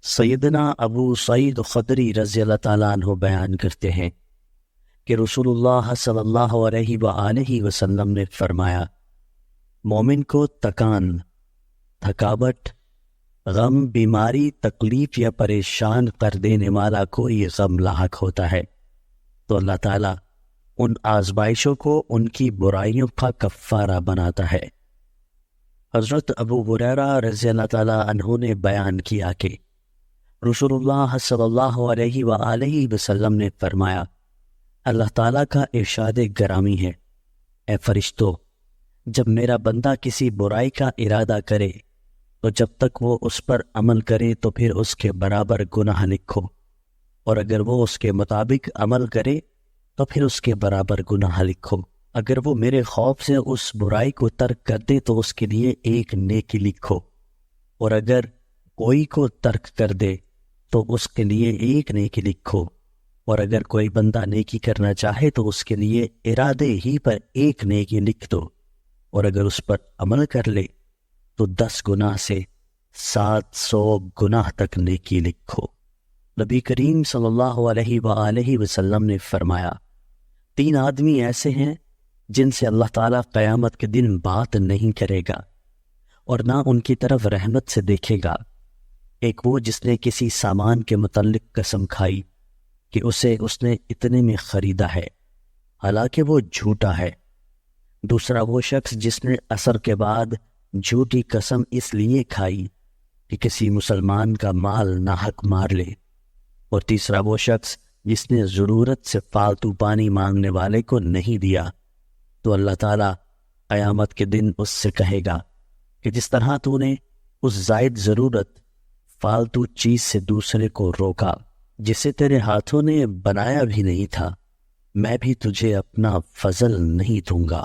سیدنا ابو سعید خدری رضی اللہ تعالیٰ عنہ بیان کرتے ہیں کہ رسول اللہ صلی اللہ علیہ وآلہ وسلم نے فرمایا، مومن کو تھکاوٹ، غم، بیماری، تکلیف یا پریشان کر دینے والا کوئی غم لاحق ہوتا ہے تو اللہ تعالیٰ ان آزمائشوں کو ان کی برائیوں کا کفارہ بناتا ہے۔ حضرت ابو ہریرہ رضی اللہ تعالیٰ عنہ نے بیان کیا کہ رسول اللہ صلی اللہ علیہ وآلہ وسلم نے فرمایا، اللہ تعالیٰ کا ارشاد گرامی ہے، اے فرشتو، جب میرا بندہ کسی برائی کا ارادہ کرے تو جب تک وہ اس پر عمل کرے تو پھر اس کے برابر گناہ لکھو، اور اگر وہ اس کے مطابق عمل کرے تو پھر اس کے برابر گناہ لکھو۔ اگر وہ میرے خوف سے اس برائی کو ترک کر دے تو اس کے لیے ایک نیکی لکھو، اور اگر کوئی کو ترک کر دے تو اس کے لیے ایک نیکی لکھو، اور اگر کوئی بندہ نیکی کرنا چاہے تو اس کے لیے ارادے ہی پر ایک نیکی لکھ دو، اور اگر اس پر عمل کر لے تو 10 گناہ سے 700 گناہ تک نیکی لکھو۔ نبی کریم صلی اللہ علیہ وآلہ وسلم نے فرمایا، 3 آدمی ایسے ہیں جن سے اللہ تعالیٰ قیامت کے دن بات نہیں کرے گا اور نہ ان کی طرف رحمت سے دیکھے گا۔ ایک وہ جس نے کسی سامان کے متعلق قسم کھائی کہ اسے اس نے اتنے میں خریدا ہے حالانکہ وہ جھوٹا ہے۔ دوسرا وہ شخص جس نے عصر کے بعد جھوٹی قسم اس لیے کھائی کہ کسی مسلمان کا مال ناحق مار لے۔ اور تیسرا وہ شخص جس نے ضرورت سے فالتو پانی مانگنے والے کو نہیں دیا، تو اللہ تعالیٰ قیامت کے دن اس سے کہے گا کہ جس طرح تو نے اس زائد ضرورت فالتو چیز سے دوسرے کو روکا جسے تیرے ہاتھوں نے بنایا بھی نہیں تھا، میں بھی تجھے اپنا فضل نہیں دوں گا۔